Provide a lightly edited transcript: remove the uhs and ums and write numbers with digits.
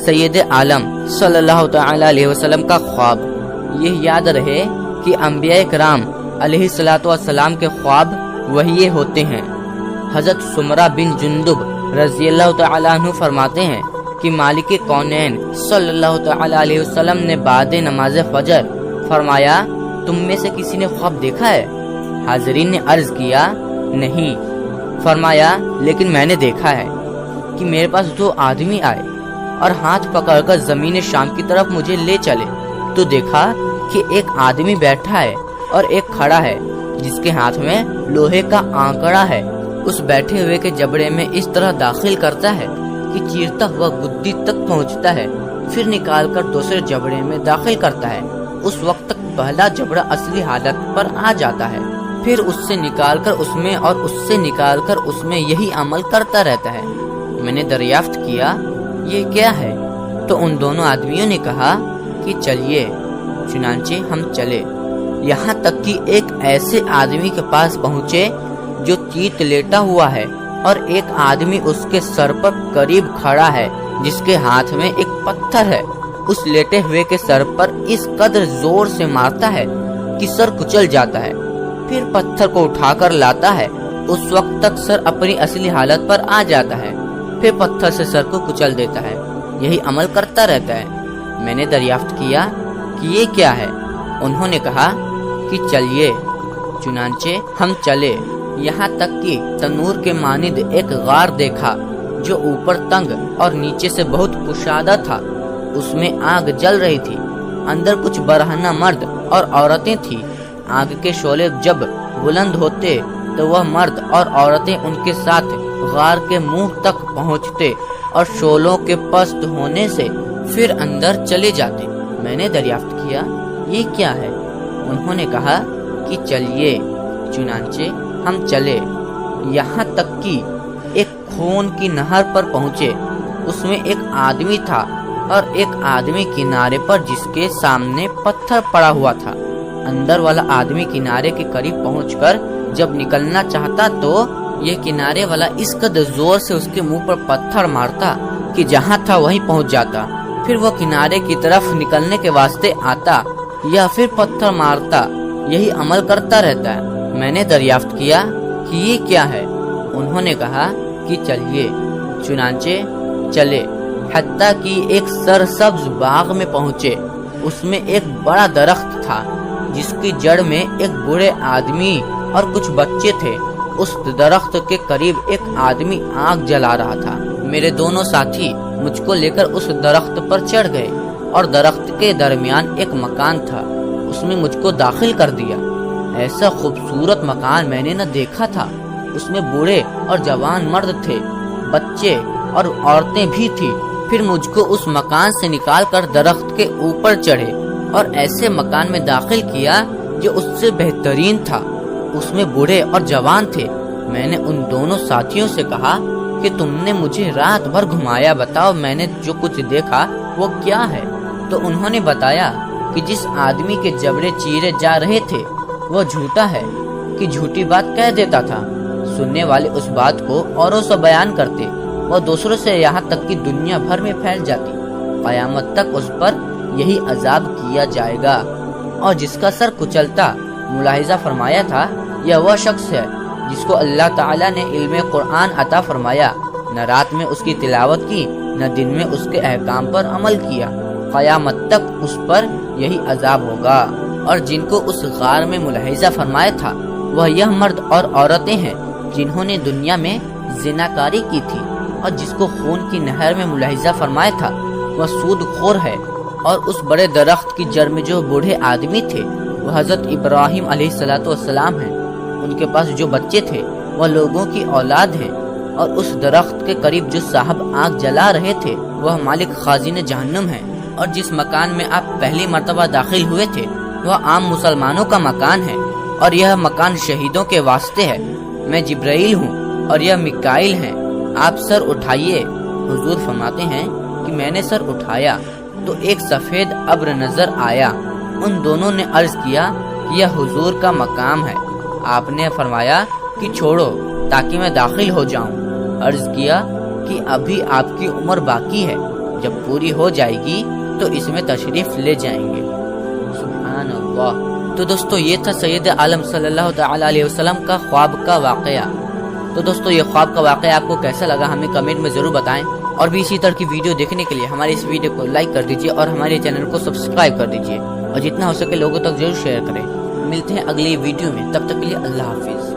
سید عالم صلی اللہ تعالی علیہ وسلم کا خواب۔ یہ یاد رہے کہ انبیاء کرام علیہ الصلوۃ والسلام کے خواب وحی ہوتے ہیں۔ حضرت سمرہ بن جندب رضی اللہ تعالی عنہ فرماتے ہیں کہ مالک کونین صلی اللہ تعالی علیہ وسلم نے بعد نماز فجر فرمایا، تم میں سے کسی نے خواب دیکھا ہے؟ حاضرین نے عرض کیا، نہیں۔ فرمایا، لیکن میں نے دیکھا ہے کہ میرے پاس دو آدمی آئے اور ہاتھ پکڑ کر زمین شام کی طرف مجھے لے چلے، تو دیکھا کہ ایک آدمی بیٹھا ہے اور ایک کھڑا ہے جس کے ہاتھ میں لوہے کا آنکڑا ہے۔ اس بیٹھے ہوئے کے جبڑے میں اس طرح داخل کرتا ہے کہ چیرتا ہوا گدی تک پہنچتا ہے، پھر نکال کر دوسرے جبڑے میں داخل کرتا ہے۔ اس وقت تک پہلا جبڑا اصلی حالت پر آ جاتا ہے، پھر اس سے نکال کر اس میں اور اس سے نکال کر اس میں، یہی عمل کرتا رہتا ہے۔ میں نے دریافت کیا، یہ کیا ہے؟ تو ان دونوں آدمیوں نے کہا کہ چلیے۔ چنانچہ ہم چلے، یہاں تک کہ ایک ایسے آدمی کے پاس پہنچے جو چیت لیٹا ہوا ہے اور ایک آدمی اس کے سر پر قریب کھڑا ہے جس کے ہاتھ میں ایک پتھر ہے۔ اس لیٹے ہوئے کے سر پر اس قدر زور سے مارتا ہے کہ سر کچل جاتا ہے، پھر پتھر کو اٹھا کر لاتا ہے۔ اس وقت تک سر اپنی اصلی حالت پر آ جاتا ہے، پھر پتھر سے سر کو کچل دیتا ہے۔ یہی عمل کرتا رہتا ہے۔ میں نے دریافت کیا کہ یہ کیا ہے؟ انہوں نے کہا کہ چلیے۔ چنانچہ ہم چلے، یہاں تک کہ تنور کے مانند ایک غار دیکھا جو اوپر تنگ اور نیچے سے بہت کشادہ تھا۔ اس میں آگ جل رہی تھی، اندر کچھ برہنہ مرد اور عورتیں تھیں۔ آگ کے شعلے جب بلند ہوتے تو وہ مرد اور عورتیں ان کے ساتھ غار کے منہ تک پہنچتے اور شعلوں کے پست ہونے سے پھر اندر چلے جاتے۔ میں نے دریافت کیا، یہ کیا ہے؟ انہوں نے کہا کہ چلیے۔ چنانچہ ہم چلے، یہاں تک کہ ایک خون کی نہر پر پہنچے۔ اس میں ایک آدمی تھا اور ایک آدمی کنارے پر جس کے سامنے پتھر پڑا ہوا تھا۔ اندر والا آدمی کنارے کے قریب پہنچ کر جب نکلنا چاہتا تو یہ کنارے والا اس قدر زور سے اس کے منہ پر پتھر مارتا کہ جہاں تھا وہیں پہنچ جاتا۔ پھر وہ کنارے کی طرف نکلنے کے واسطے آتا یا پھر پتھر مارتا، یہی عمل کرتا رہتا ہے۔ میں نے دریافت کیا کہ یہ کیا ہے؟ انہوں نے کہا کہ چلیے۔ چنانچہ چلے، حتیٰ کہ ایک سرسبز باغ میں پہنچے۔ اس میں ایک بڑا درخت تھا جس کی جڑ میں ایک بوڑھے آدمی اور کچھ بچے تھے۔ اس درخت کے قریب ایک آدمی آگ جلا رہا تھا۔ میرے دونوں ساتھی مجھ کو لے کر اس درخت پر چڑھ گئے اور درخت کے درمیان ایک مکان تھا، اس میں مجھ کو داخل کر دیا۔ ایسا خوبصورت مکان میں نے نہ دیکھا تھا۔ اس میں بوڑھے اور جوان مرد تھے، بچے اور عورتیں بھی تھی۔ پھر مجھ کو اس مکان سے نکال کر درخت کے اوپر چڑھے اور ایسے مکان میں داخل کیا جو اس سے بہترین تھا۔ اس میں بوڑھے اور جوان تھے۔ میں نے ان دونوں ساتھیوں سے کہا کہ تم نے مجھے رات بھر گھمایا، بتاؤ میں نے جو کچھ دیکھا وہ کیا ہے؟ تو انہوں نے بتایا کہ جس آدمی کے جبڑے چیرے جا رہے تھے وہ جھوٹا ہے کہ جھوٹی بات کہہ دیتا تھا۔ سننے والے اس بات کو اوروں سے بیان کرتے، وہ دوسروں سے یہاں تک کہ دنیا بھر میں پھیل جاتی۔ قیامت تک اس پر یہی عذاب کیا جائے گا۔ اور جس کا سر کچلتا، ملاحظہ فرمایا تھا، یہ وہ شخص ہے جس کو اللہ تعالیٰ نے علم قرآن عطا فرمایا، نہ رات میں اس کی تلاوت کی نہ دن میں اس کے احکام پر عمل کیا۔ قیامت تک اس پر یہی عذاب ہوگا۔ اور جن کو اس غار میں ملاحظہ فرمایا تھا وہ یہ مرد اور عورتیں ہیں جنہوں نے دنیا میں زناکاری کی تھی۔ اور جس کو خون کی نہر میں ملاحظہ فرمایا تھا وہ سود خور ہے۔ اور اس بڑے درخت کی جڑ میں جو بوڑھے آدمی تھے وہ حضرت ابراہیم علیہ السلام ہیں۔ ان کے پاس جو بچے تھے وہ لوگوں کی اولاد ہیں۔ اور اس درخت کے قریب جو صاحب آگ جلا رہے تھے وہ مالک خازن جہنم ہے۔ اور جس مکان میں آپ پہلی مرتبہ داخل ہوئے تھے وہ عام مسلمانوں کا مکان ہے، اور یہ مکان شہیدوں کے واسطے ہے۔ میں جبرائیل ہوں اور یہ میکائیل ہیں، آپ سر اٹھائیے۔ حضور فرماتے ہیں کہ میں نے سر اٹھایا تو ایک سفید ابر نظر آیا۔ ان دونوں نے عرض کیا کہ یہ حضور کا مقام ہے۔ آپ نے فرمایا کہ چھوڑو تاکہ میں داخل ہو جاؤں۔ عرض کیا کہ ابھی آپ کی عمر باقی ہے۔ جب پوری ہو جائے گی تو اس میں تشریف لے جائیں گے۔ سبحان اللہ۔ تو دوستو یہ تھا سید عالم صلی اللہ تعالی علیہ وسلم کا خواب کا واقعہ۔ تو دوستو یہ خواب کا واقعہ آپ کو کیسا لگا ہمیں کمنٹ میں ضرور بتائیں، اور بھی اسی طرح کی ویڈیو دیکھنے کے لیے ہماری اس ویڈیو کو لائک کر دیجئے اور ہمارے چینل کو سبسکرائب کر دیجئے، اور جتنا ہو سکے لوگوں تک ضرور شیئر کریں۔ ملتے ہیں اگلی ویڈیو میں، تب تک کے لیے اللہ حافظ۔